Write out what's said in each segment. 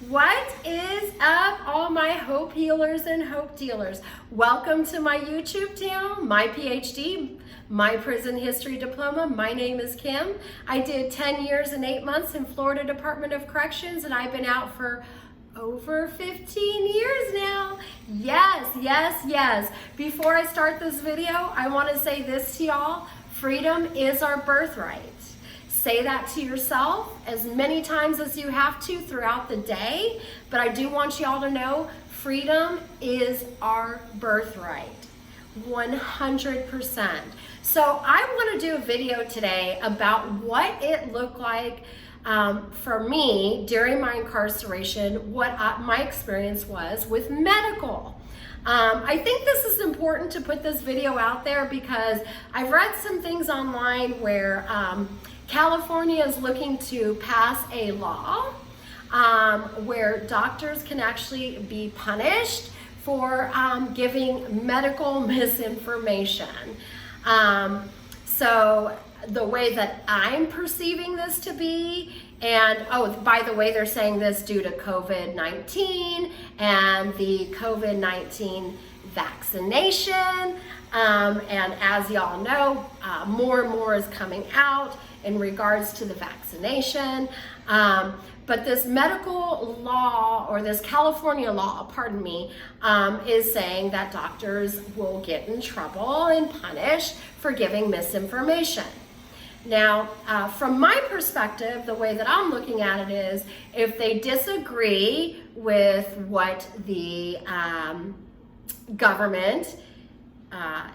What is up, all my hope healers and hope dealers? Welcome to my YouTube channel, my PhD, my prison history diploma. My name is Kim. I did 10 years and 8 months in Florida Department of Corrections, and I've been out for over 15 years now. Yes. Before I start this video, I want to say this to y'all. Freedom is our birthright. Say that to yourself as many times as you have to throughout the day, but I do want y'all to know freedom is our birthright, 100%. So I want to do a video today about what it looked like for me during my incarceration, what my experience was with medical. I think this is important to put this video out there because I've read some things online where California is looking to pass a law where doctors can actually be punished for giving medical misinformation. So the way that I'm perceiving this to be, and oh, by the way, they're saying this due to COVID-19 and the COVID-19 vaccination. And as y'all know, more and more is coming out in regards to the vaccination. But this medical law, or this California law, pardon me, is saying that doctors will get in trouble and punished for giving misinformation. Now, from my perspective, the way that I'm looking at it is, if they disagree with what the government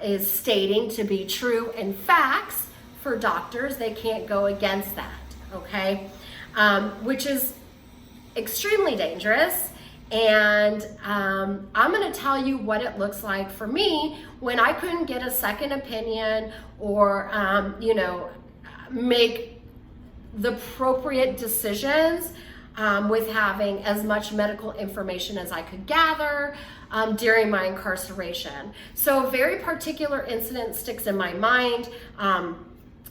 is stating to be true and facts for doctors, they can't go against that, okay? Which is extremely dangerous. And I'm gonna tell you what it looks like for me when I couldn't get a second opinion or, make the appropriate decisions with having as much medical information as I could gather during my incarceration. So a very particular incident sticks in my mind.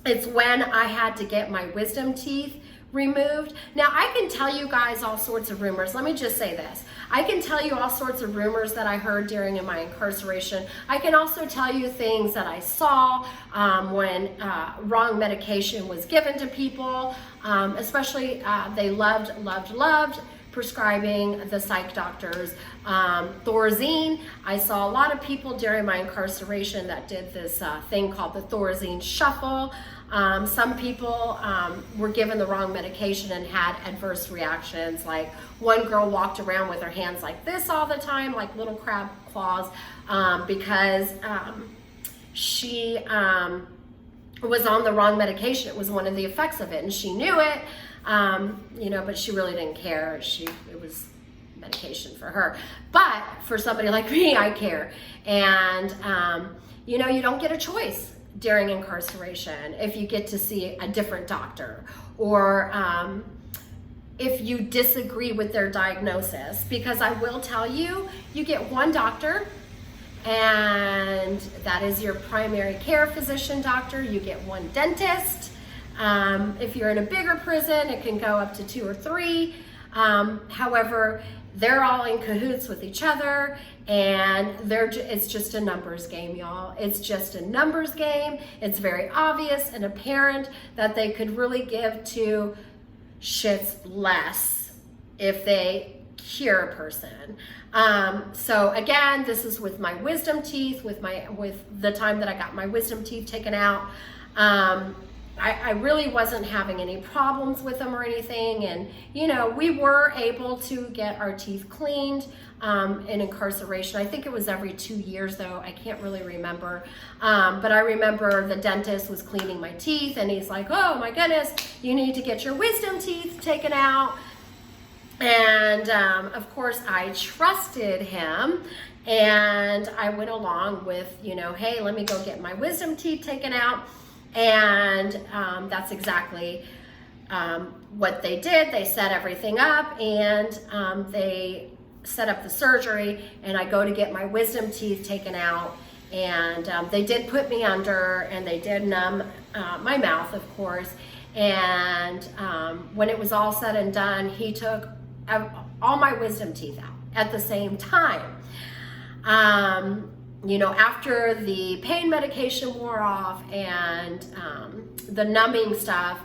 It's when I had to get my wisdom teeth removed. Now, I can tell you guys all sorts of rumors. Let me just say this. I can tell you all sorts of rumors that I heard during my incarceration. I can also tell you things that I saw when wrong medication was given to people, especially they loved prescribing the psych doctors Thorazine. I saw a lot of people during my incarceration that did this thing called the Thorazine shuffle. Some people were given the wrong medication and had adverse reactions. Like one girl walked around with her hands like this all the time, like little crab claws, because she was on the wrong medication. It was one of the effects of it, and she knew it. But she really didn't care. It was medication for her. But for somebody like me, I care. And, you don't get a choice during incarceration if you get to see a different doctor, or if you disagree with their diagnosis. Because I will tell you, you get one doctor, and that is your primary care physician doctor. You get one dentist. If you're in a bigger prison, it can go up to 2 or 3. However, they're all in cahoots with each other, and it's just a numbers game, y'all. It's just a numbers game. It's very obvious and apparent that they could really give 2 shits less if they cure a person. So again, this is with my wisdom teeth, with the time that I got my wisdom teeth taken out. I really wasn't having any problems with them or anything. And, we were able to get our teeth cleaned in incarceration. I think it was every 2 years, though. I can't really remember. But I remember the dentist was cleaning my teeth, and he's like, oh my goodness, you need to get your wisdom teeth taken out. And of course, I trusted him. And I went along with, hey, let me go get my wisdom teeth taken out. And that's exactly what they did. They set everything up, and they set up the surgery, and I go to get my wisdom teeth taken out, and they did put me under, and they did numb my mouth, of course. And when it was all said and done, he took all my wisdom teeth out at the same time. After the pain medication wore off and the numbing stuff,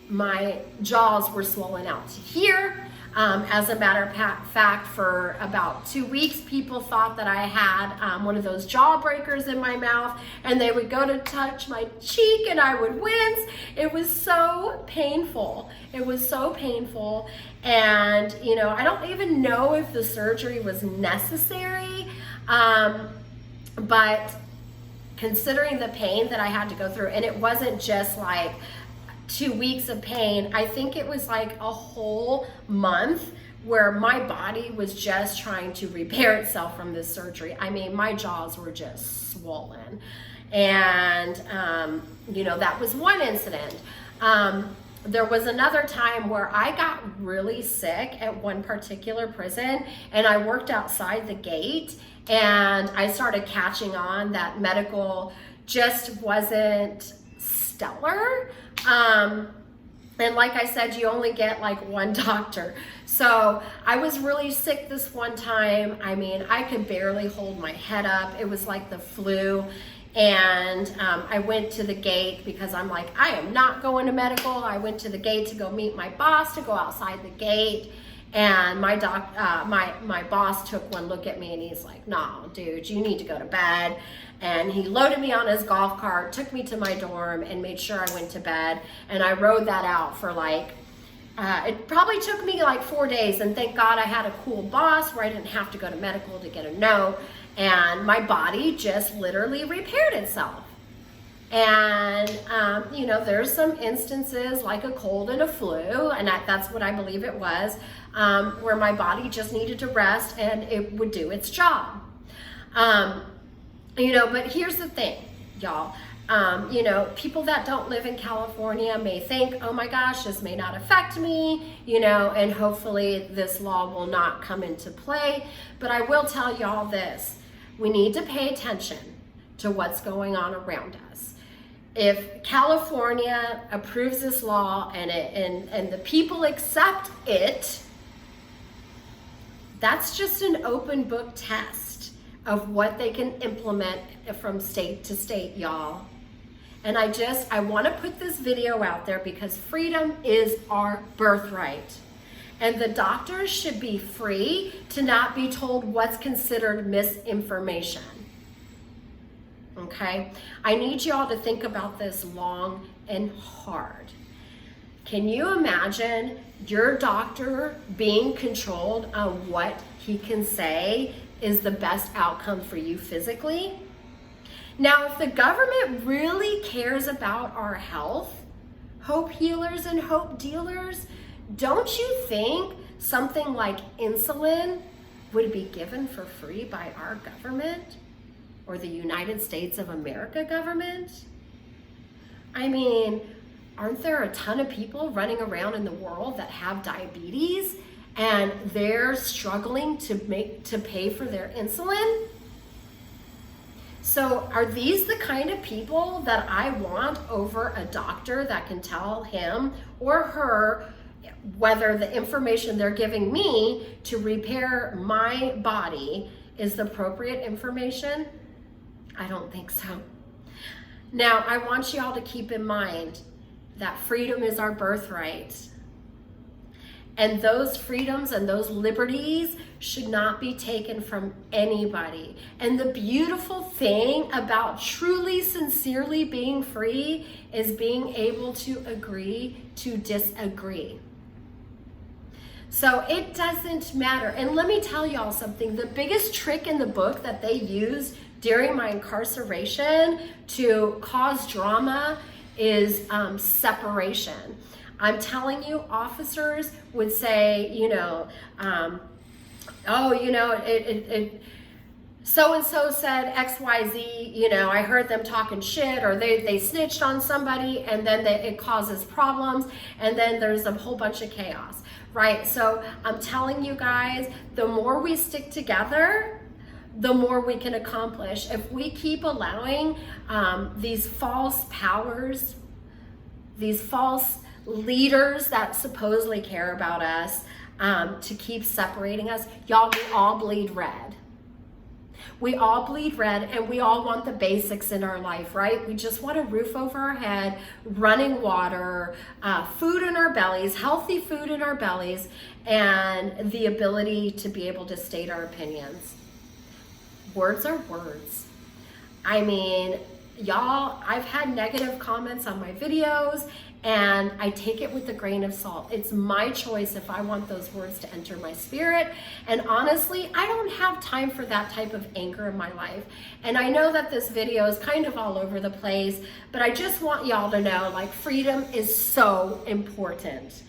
my jaws were swollen out to here. As a matter of fact, for about 2 weeks, people thought that I had one of those jawbreakers in my mouth, and they would go to touch my cheek and I would wince. It was so painful. It was so painful. And, I don't even know if the surgery was necessary, but considering the pain that I had to go through, and it wasn't just like 2 weeks of pain, I think it was like a whole month where my body was just trying to repair itself from this surgery. I mean, my jaws were just swollen. And, that was one incident. There was another time where I got really sick at one particular prison, and I worked outside the gate, and I started catching on that medical just wasn't stellar. And like I said, you only get like one doctor. So I was really sick this one time. I mean, I could barely hold my head up. It was like the flu. And I went to the gate because I'm like, I am not going to medical. I went to the gate to go meet my boss, to go outside the gate. And my boss took one look at me and he's like, no, dude, you need to go to bed. And he loaded me on his golf cart, took me to my dorm, and made sure I went to bed. And I rode that out for it probably took me like 4 days. And thank God I had a cool boss where I didn't have to go to medical to get a note. And my body just literally repaired itself. And, there's some instances like a cold and a flu, and that's what I believe it was, where my body just needed to rest and it would do its job. But here's the thing, y'all. People that don't live in California may think, oh my gosh, this may not affect me, and hopefully this law will not come into play. But I will tell y'all this, we need to pay attention to what's going on around us. If California approves this law and the people accept it, that's just an open book test of what they can implement from state to state, y'all. And I want to put this video out there because freedom is our birthright. And the doctors should be free to not be told what's considered misinformation. Okay? I need y'all to think about this long and hard. Can you imagine your doctor being controlled on what he can say is the best outcome for you physically? Now, if the government really cares about our health, hope healers and hope dealers, don't you think something like insulin would be given for free by our government or the United States of America government? I mean, aren't there a ton of people running around in the world that have diabetes and they're struggling to pay for their insulin? So are these the kind of people that I want over a doctor that can tell him or her whether the information they're giving me to repair my body is the appropriate information? I don't think so. Now, I want y'all to keep in mind that freedom is our birthright. And those freedoms and those liberties should not be taken from anybody. And the beautiful thing about truly, sincerely being free is being able to agree to disagree. So it doesn't matter. And let me tell y'all something. The biggest trick in the book that they used during my incarceration to cause drama is separation. I'm telling you, officers would say, so-and-so said XYZ, I heard them talking shit, or they snitched on somebody, and then it causes problems, and then there's a whole bunch of chaos, right? So I'm telling you guys, the more we stick together, the more we can accomplish. If we keep allowing these false powers, these false leaders that supposedly care about us, to keep separating us. Y'all, we all bleed red. We all bleed red, and we all want the basics in our life, right? We just want a roof over our head, running water, food in our bellies, healthy food in our bellies, and the ability to be able to state our opinions. Words are words. I mean, y'all, I've had negative comments on my videos, and I take it with a grain of salt. It's my choice if I want those words to enter my spirit. And honestly, I don't have time for that type of anger in my life. And I know that this video is kind of all over the place, but I just want y'all to know, like, freedom is so important.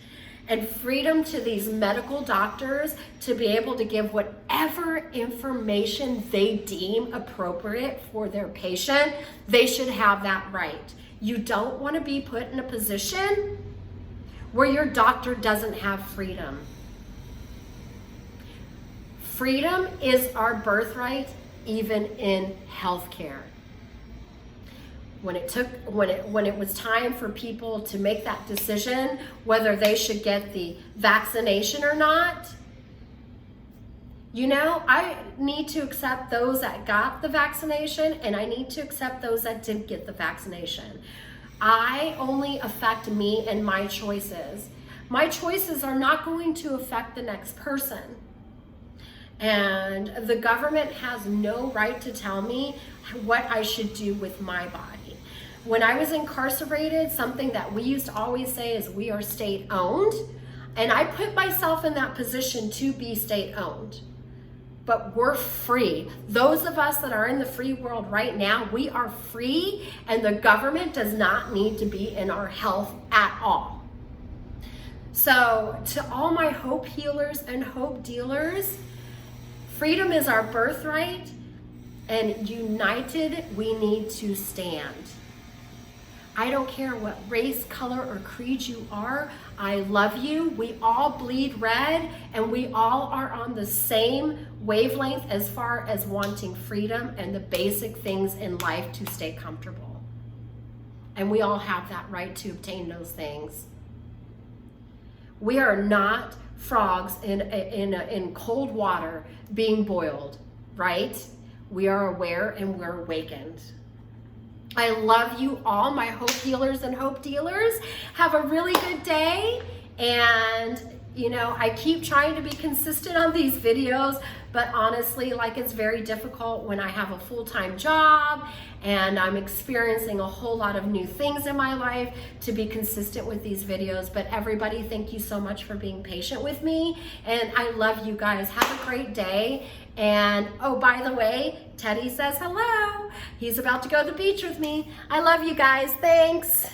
And freedom to these medical doctors to be able to give whatever information they deem appropriate for their patient, they should have that right. You don't want to be put in a position where your doctor doesn't have freedom. Freedom is our birthright, even in healthcare. When it was time for people to make that decision whether they should get the vaccination or not, you know, I need to accept those that got the vaccination, and I need to accept those that didn't get the vaccination. I only affect me and my choices. My choices are not going to affect the next person. And the government has no right to tell me what I should do with my body. When I was incarcerated, something that we used to always say is we are state owned. And I put myself in that position to be state owned. But we're free. Those of us that are in the free world right now, we are free, and the government does not need to be in our health at all. So to all my hope healers and hope dealers, freedom is our birthright, and united we need to stand. I don't care what race, color, or creed you are. I love you. We all bleed red, and we all are on the same wavelength as far as wanting freedom and the basic things in life to stay comfortable. And we all have that right to obtain those things. We are not frogs in cold water being boiled, right? We are aware and we're awakened. I love you all, my hope healers and hope dealers. Have a really good day. And, you know, I keep trying to be consistent on these videos, but honestly, like, it's very difficult when I have a full-time job and I'm experiencing a whole lot of new things in my life to be consistent with these videos. But everybody, thank you so much for being patient with me. And I love you guys. Have a great day. And, oh, by the way, Teddy says hello. He's about to go to the beach with me. I love you guys. Thanks.